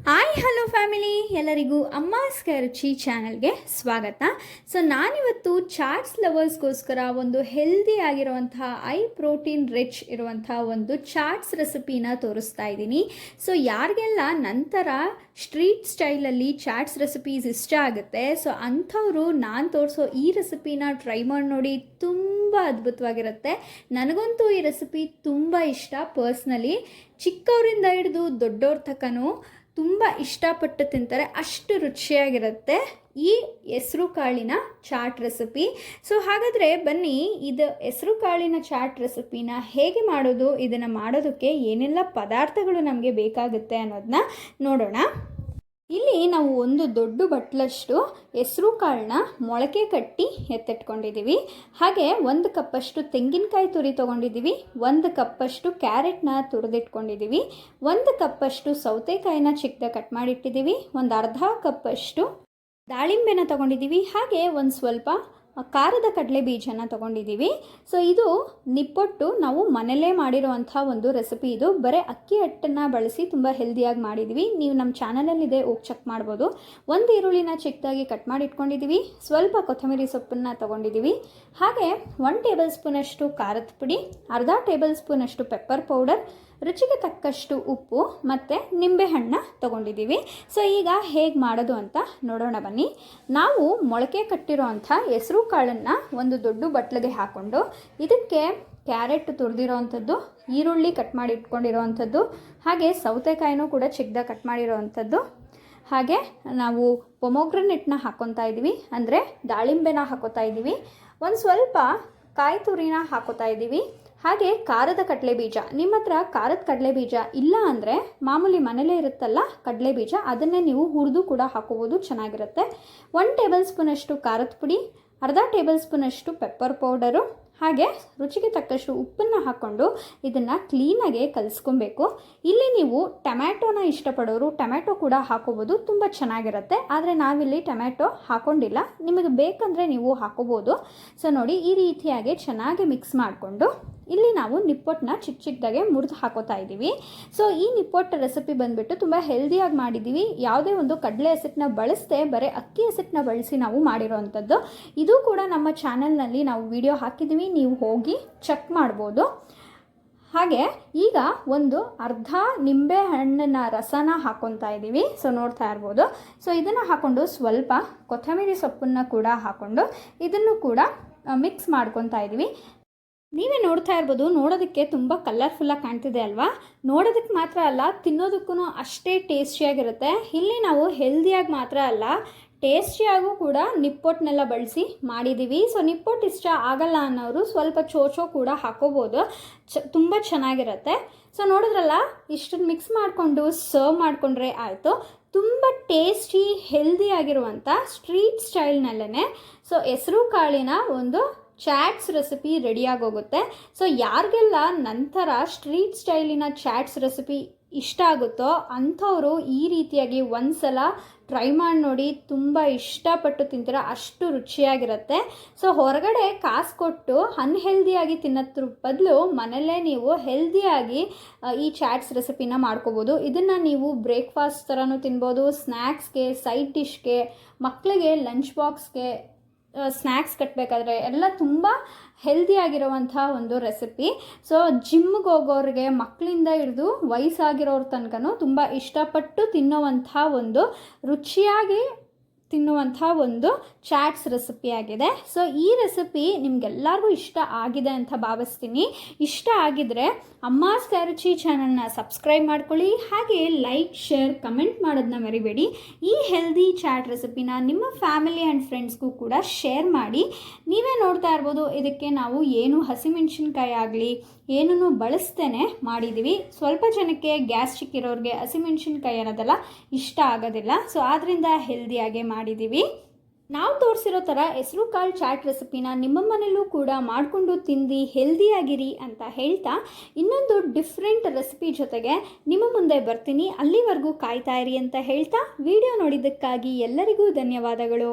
Hi hello family, ಎಲ್ಲರಿಗೂ ಅಮ್ಮಾಸ್ ರುಚಿ ಚಾನಲ್ಗೆ ಸ್ವಾಗತ. ಸೊ ನಾನಿವತ್ತು ಚಾಟ್ಸ್ ಲವರ್ಸ್ಗೋಸ್ಕರ ಒಂದು ಹೆಲ್ದಿ ಆಗಿರುವಂತಹ ಪ್ರೋಟೀನ್ ರಿಚ್ ಇರುವಂತಹ ಒಂದು ಚಾಟ್ಸ್ ರೆಸಿಪಿನ ತೋರಿಸ್ತಾ ಇದ್ದೀನಿ. ಸೊ ಯಾರಿಗೆಲ್ಲ ನಂತರ ಸ್ಟ್ರೀಟ್ ಸ್ಟೈಲಲ್ಲಿ ಚಾಟ್ಸ್ ರೆಸಿಪೀಸ್ ಇಷ್ಟ ಆಗುತ್ತೆ, ಸೊ ಅಂಥವರು ನಾನು ತೋರಿಸೋ ಈ ರೆಸಿಪಿನ ಟ್ರೈ ಮಾಡಿ ನೋಡಿ. ತುಂಬ ಅದ್ಭುತವಾಗಿರುತ್ತೆ. ನನಗಂತೂ ಈ ರೆಸಿಪಿ ತುಂಬ ಇಷ್ಟ. ಪರ್ಸ್ನಲಿ ಚಿಕ್ಕವರಿಂದ ಹಿಡಿದು ದೊಡ್ಡವ್ರ ತನಕನೂ ತುಂಬ ಇಷ್ಟಪಟ್ಟು ತಿಂತಾರೆ, ಅಷ್ಟು ರುಚಿಯಾಗಿರುತ್ತೆ ಈ ಹೆಸರು ಕಾಳಿನ ಚಾಟ್ ರೆಸಿಪಿ. ಸೊ ಹಾಗಾದರೆ ಬನ್ನಿ, ಇದು ಹೆಸರು ಕಾಳಿನ ಚಾಟ್ ರೆಸಿಪಿನ ಹೇಗೆ ಮಾಡೋದು, ಇದನ್ನು ಮಾಡೋದಕ್ಕೆ ಏನೆಲ್ಲ ಪದಾರ್ಥಗಳು ನಮಗೆ ಬೇಕಾಗುತ್ತೆ ಅನ್ನೋದನ್ನ ನೋಡೋಣ. ಇಲ್ಲಿ ನಾವು ಒಂದು ದೊಡ್ಡ ಬಟ್ಲಷ್ಟು ಹೆಸರು ಕಾಳನ್ನ ಮೊಳಕೆ ಕಟ್ಟಿ ಎತ್ತಿಟ್ಕೊಂಡಿದ್ದೀವಿ. ಹಾಗೆ 1 ಕಪ್ಪಷ್ಟು ತೆಂಗಿನಕಾಯಿ ತುರಿ ತೊಗೊಂಡಿದ್ದೀವಿ, 1 ಕಪ್ಪಷ್ಟು ಕ್ಯಾರೆಟ್ನ ತುರಿದಿಟ್ಕೊಂಡಿದ್ದೀವಿ, 1 ಕಪ್ಪಷ್ಟು ಸೌತೆಕಾಯಿನ ಚಿಕ್ಕದಾಗಿ ಕಟ್ ಮಾಡಿಟ್ಟಿದ್ದೀವಿ, ಒಂದು ಅರ್ಧ ಕಪ್ಪಷ್ಟು ದಾಳಿಂಬೆನ ತೊಗೊಂಡಿದ್ದೀವಿ, ಹಾಗೆ ಒಂದು ಸ್ವಲ್ಪ ಖಾರದ ಕಡಲೆ ಬೀಜನ ತೊಗೊಂಡಿದ್ದೀವಿ. ಸೊ ಇದು ನಿಪ್ಪಟ್ಟು ನಾವು ಮನೆಯಲ್ಲೇ ಮಾಡಿರುವಂಥ ಒಂದು ರೆಸಿಪಿ. ಇದು ಬರೀ ಅಕ್ಕಿ ಹಿಟ್ಟನ್ನು ಬಳಸಿ ತುಂಬ ಹೆಲ್ದಿಯಾಗಿ ಮಾಡಿದ್ದೀವಿ. ನೀವು ನಮ್ಮ ಚಾನಲಲ್ಲಿದೆ, ಹೋಗಿ ಚೆಕ್ ಮಾಡ್ಬೋದು. 1 ಈರುಳ್ಳಿನ ಚಿಕ್ಕದಾಗಿ ಕಟ್ ಮಾಡಿ ಇಟ್ಕೊಂಡಿದ್ದೀವಿ, ಸ್ವಲ್ಪ ಕೊತ್ತಂಬರಿ ಸೊಪ್ಪನ್ನು ತೊಗೊಂಡಿದ್ದೀವಿ, ಹಾಗೆ 1 ಟೇಬಲ್ ಸ್ಪೂನಷ್ಟು ಖಾರದ ಪುಡಿ, ಅರ್ಧ ಟೇಬಲ್ ಸ್ಪೂನಷ್ಟು ಪೆಪ್ಪರ್ ಪೌಡರ್, ರುಚಿಗೆ ತಕ್ಕಷ್ಟು ಉಪ್ಪು ಮತ್ತು ನಿಂಬೆಹಣ್ಣು ತೊಗೊಂಡಿದ್ದೀವಿ. ಸೊ ಈಗ ಹೇಗೆ ಮಾಡೋದು ಅಂತ ನೋಡೋಣ ಬನ್ನಿ. ನಾವು ಮೊಳಕೆ ಕಟ್ಟಿರೋ ಅಂಥ ಹೆಸರು ಕಾಳನ್ನು ಒಂದು ದೊಡ್ಡ ಬಟ್ಲಿಗೆ ಹಾಕ್ಕೊಂಡು ಇದಕ್ಕೆ ಕ್ಯಾರೆಟ್ ತುರಿದಿರೋ ಅಂಥದ್ದು, ಈರುಳ್ಳಿ ಕಟ್ ಮಾಡಿ ಇಟ್ಕೊಂಡಿರೋ ಅಂಥದ್ದು, ಹಾಗೆ ಸೌತೆಕಾಯಿನೂ ಕೂಡ ಚಿಕ್ಕದಾಗಿ ಕಟ್ ಮಾಡಿರೋ ಅಂಥದ್ದು, ಹಾಗೆ ನಾವು ಪೊಮೊಗ್ರನೆಟ್ನ ಹಾಕ್ಕೊತಾ ಇದ್ದೀವಿ, ಅಂದರೆ ದಾಳಿಂಬೆನ ಹಾಕೋತಾ ಇದ್ದೀವಿ, ಒಂದು ಸ್ವಲ್ಪ ಕಾಯಿ ತುರಿನ ಹಾಕೋತಾ ಇದ್ದೀವಿ, ಹಾಗೆ ಖಾರದ ಕಡಲೆ ಬೀಜ. ನಿಮ್ಮ ಹತ್ರ ಖಾರದ ಕಡಲೆ ಬೀಜ ಇಲ್ಲ ಅಂದರೆ ಮಾಮೂಲಿ ಮನೇಲೇ ಇರುತ್ತಲ್ಲ ಕಡಲೆ ಬೀಜ, ಅದನ್ನೇ ನೀವು ಹುರಿದು ಕೂಡ ಹಾಕೋಬೋದು, ಚೆನ್ನಾಗಿರುತ್ತೆ. 1 ಟೇಬಲ್ ಸ್ಪೂನಷ್ಟು ಖಾರದ ಪುಡಿ, ಅರ್ಧ ಟೇಬಲ್ ಸ್ಪೂನಷ್ಟು ಪೆಪ್ಪರ್ ಪೌಡರು, ಹಾಗೆ ರುಚಿಗೆ ತಕ್ಕಷ್ಟು ಉಪ್ಪನ್ನು ಹಾಕ್ಕೊಂಡು ಇದನ್ನು ಕ್ಲೀನಾಗಿ ಕಲಿಸ್ಕೊಬೇಕು. ಇಲ್ಲಿ ನೀವು ಟೊಮ್ಯಾಟೋನ ಇಷ್ಟಪಡೋರು ಟೊಮ್ಯಾಟೊ ಕೂಡ ಹಾಕೋಬೋದು, ತುಂಬ ಚೆನ್ನಾಗಿರುತ್ತೆ. ಆದರೆ ನಾವಿಲ್ಲಿ ಟೊಮ್ಯಾಟೊ ಹಾಕ್ಕೊಂಡಿಲ್ಲ, ನಿಮಗೆ ಬೇಕಂದರೆ ನೀವು ಹಾಕೋಬೋದು. ಸೊ ನೋಡಿ, ಈ ರೀತಿಯಾಗಿ ಚೆನ್ನಾಗಿ ಮಿಕ್ಸ್ ಮಾಡಿಕೊಂಡು ಇಲ್ಲಿ ನಾವು ನಿಪ್ಪಟ್ಟನ್ನ ಚಿಕ್ಕ ಚಿಕ್ಕದಾಗೆ ಮುರಿದು ಹಾಕೋತಾ ಇದ್ದೀವಿ. ಸೊ ಈ ನಿಪ್ಪಟ್ಟು ರೆಸಿಪಿ ಬಂದುಬಿಟ್ಟು ತುಂಬ ಹೆಲ್ದಿಯಾಗಿ ಮಾಡಿದ್ದೀವಿ. ಯಾವುದೇ ಒಂದು ಕಡಲೆ ಹಸಿಟ್ಟನ್ನ ಬಳಸದೆ ಬರೀ ಅಕ್ಕಿ ಹಸಿಟ್ಟನ್ನ ಬಳಸಿ ನಾವು ಮಾಡಿರೋ ಅಂಥದ್ದು. ಇದು ಕೂಡ ನಮ್ಮ ಚಾನಲ್ನಲ್ಲಿ ನಾವು ವಿಡಿಯೋ ಹಾಕಿದ್ದೀವಿ, ನೀವು ಹೋಗಿ ಚೆಕ್ ಮಾಡ್ಬೋದು. ಹಾಗೆ ಈಗ ಒಂದು ಅರ್ಧ ನಿಂಬೆ ಹಣ್ಣಿನ ರಸನ ಹಾಕ್ಕೊತಾ ಇದ್ದೀವಿ. ಸೊ ನೋಡ್ತಾ ಇರ್ಬೋದು. ಸೊ ಇದನ್ನು ಹಾಕ್ಕೊಂಡು ಸ್ವಲ್ಪ ಕೊತ್ತಂಬರಿ ಸೊಪ್ಪನ್ನು ಕೂಡ ಹಾಕ್ಕೊಂಡು ಇದನ್ನು ಕೂಡ ಮಿಕ್ಸ್ ಮಾಡ್ಕೊತಾ ಇದ್ದೀವಿ. ನೀವೇ ನೋಡ್ತಾ ಇರ್ಬೋದು, ನೋಡೋದಕ್ಕೆ ತುಂಬ ಕಲರ್ಫುಲ್ಲಾಗಿ ಕಾಣ್ತಿದೆ ಅಲ್ವಾ? ನೋಡೋದಕ್ಕೆ ಮಾತ್ರ ಅಲ್ಲ, ತಿನ್ನೋದಕ್ಕೂ ಅಷ್ಟೇ ಟೇಸ್ಟಿಯಾಗಿರುತ್ತೆ. ಇಲ್ಲಿ ನಾವು ಹೆಲ್ದಿಯಾಗಿ ಮಾತ್ರ ಅಲ್ಲ, ಟೇಸ್ಟಿಯಾಗೂ ಕೂಡ ನಿಪ್ಪಟ್ಟನ್ನೆಲ್ಲ ಬಳಸಿ ಮಾಡಿದ್ದೀವಿ. ಸೊ ನಿಪ್ಪಟ್ಟು ಇಷ್ಟ ಆಗಲ್ಲ ಅನ್ನೋರು ಸ್ವಲ್ಪ ಚೋಚೋ ಕೂಡ ಹಾಕೋಬೋದು, ತುಂಬ ಚೆನ್ನಾಗಿರುತ್ತೆ. ಸೊ ನೋಡಿದ್ರಲ್ಲ, ಇಷ್ಟನ್ನು ಮಿಕ್ಸ್ ಮಾಡಿಕೊಂಡು ಸರ್ವ್ ಮಾಡಿಕೊಂಡ್ರೆ ಆಯಿತು. ತುಂಬ ಟೇಸ್ಟಿ ಹೆಲ್ದಿಯಾಗಿರುವಂಥ ಸ್ಟ್ರೀಟ್ ಸ್ಟೈಲ್ನಲ್ಲೇ ಸೊ ಹೆಸರು ಕಾಳಿನ ಒಂದು ಚಾಟ್ಸ್ ರೆಸಿಪಿ ರೆಡಿಯಾಗೋಗುತ್ತೆ. ಸೊ ಯಾರಿಗೆಲ್ಲ ನಂತರ ಸ್ಟ್ರೀಟ್ ಸ್ಟೈಲಿನ ಚಾಟ್ಸ್ ರೆಸಿಪಿ ಇಷ್ಟ ಆಗುತ್ತೋ ಅಂಥವರು ಈ ರೀತಿಯಾಗಿ ಒಂದ್ಸಲ ಟ್ರೈ ಮಾಡಿ ನೋಡಿ, ತುಂಬ ಇಷ್ಟಪಟ್ಟು ತಿಂತೀರ, ಅಷ್ಟು ರುಚಿಯಾಗಿರುತ್ತೆ. ಸೊ ಹೊರಗಡೆ ಕಾಸು ಕೊಟ್ಟು ಅನ್ಹೆಲ್ದಿಯಾಗಿ ತಿನ್ನೋದ್ರ ಬದಲು ಮನೆಯಲ್ಲೇ ನೀವು ಹೆಲ್ದಿಯಾಗಿ ಈ ಚಾಟ್ಸ್ ರೆಸಿಪಿನ ಮಾಡ್ಕೋಬೋದು. ಇದನ್ನು ನೀವು ಬ್ರೇಕ್ಫಾಸ್ಟ್ ಥರನೂ ತಿನ್ಬೋದು, ಸ್ನ್ಯಾಕ್ಸ್ಗೆ, ಸೈಡ್ ಡಿಶ್ಗೆ, ಮಕ್ಕಳಿಗೆ ಲಂಚ್ ಬಾಕ್ಸ್ಗೆ, ಸ್ನ್ಯಾಕ್ಸ್ ಕಟ್ಟಬೇಕಾದ್ರೆ ಎಲ್ಲ ತುಂಬ ಹೆಲ್ದಿಯಾಗಿರುವಂಥ ಒಂದು ರೆಸಿಪಿ. ಸೊ ಜಿಮ್ಗೆ ಹೋಗೋರಿಗೆ, ಮಕ್ಕಳಿಂದ ಹಿಡಿದು ವಯಸ್ಸಾಗಿರೋರ ತನಕನೂ ತುಂಬ ಇಷ್ಟಪಟ್ಟು ತಿನ್ನುವಂಥ ಒಂದು ರುಚಿಯಾಗಿ ತಿನ್ನುವಂಥ ಒಂದು ಚಾಟ್ಸ್ ರೆಸಿಪಿ ಆಗಿದೆ. ಸೊ ಈ ರೆಸಿಪಿ ನಿಮಗೆಲ್ಲರಿಗೂ ಇಷ್ಟ ಆಗಿದೆ ಅಂತ ಭಾವಿಸ್ತೀನಿ. ಇಷ್ಟ ಆಗಿದರೆ ಅಮ್ಮಾಸ್ ರುಚಿ ಚಾನಲ್ನ ಸಬ್ಸ್ಕ್ರೈಬ್ ಮಾಡ್ಕೊಳ್ಳಿ, ಹಾಗೆ ಲೈಕ್, ಶೇರ್, ಕಮೆಂಟ್ ಮಾಡೋದನ್ನ ಮರಿಬೇಡಿ. ಈ ಹೆಲ್ದಿ ಚಾಟ್ ರೆಸಿಪಿನ ನಿಮ್ಮ ಫ್ಯಾಮಿಲಿ ಆ್ಯಂಡ್ ಫ್ರೆಂಡ್ಸ್ಗೂ ಕೂಡ ಶೇರ್ ಮಾಡಿ. ನೀವೇ ನೋಡ್ತಾ ಇರ್ಬೋದು, ಇದಕ್ಕೆ ನಾವು ಏನು ಹಸಿಮೆಣಸಿನ್ಕಾಯಿ ಆಗಲಿ ಏನೂ ಬಳಸ್ತೇನೆ ಮಾಡಿದ್ದೀವಿ. ಸ್ವಲ್ಪ ಜನಕ್ಕೆ ಗ್ಯಾಸ್ಟ್ರಿಕ್ ಇರೋರಿಗೆ ಹಸಿಮೆಣಸಿನ್ಕಾಯಿ ಅನ್ನೋದೆಲ್ಲ ಇಷ್ಟ ಆಗೋದಿಲ್ಲ. ಸೊ ಆದ್ದರಿಂದ ಹೆಲ್ದಿಯಾಗೆ ಮಾಡಿದ್ದೀವಿ. ನಾವು ತೋರಿಸಿರೋ ಥರ ಹೆಸರು ಕಾಳು ಚಾಟ್ ರೆಸಿಪಿನ ನಿಮ್ಮ ಮನೆಯಲ್ಲೂ ಕೂಡ ಮಾಡಿಕೊಂಡು ತಿಂದು ಹೆಲ್ದಿಯಾಗಿರಿ ಅಂತ ಹೇಳ್ತಾ, ಇನ್ನೊಂದು ಡಿಫ್ರೆಂಟ್ ರೆಸಿಪಿ ಜೊತೆಗೆ ನಿಮ್ಮ ಮುಂದೆ ಬರ್ತೀನಿ. ಅಲ್ಲಿವರೆಗೂ ಕಾಯ್ತಾ ಇರಿ ಅಂತ ಹೇಳ್ತಾ, ವಿಡಿಯೋ ನೋಡಿದ್ದಕ್ಕಾಗಿ ಎಲ್ಲರಿಗೂ ಧನ್ಯವಾದಗಳು.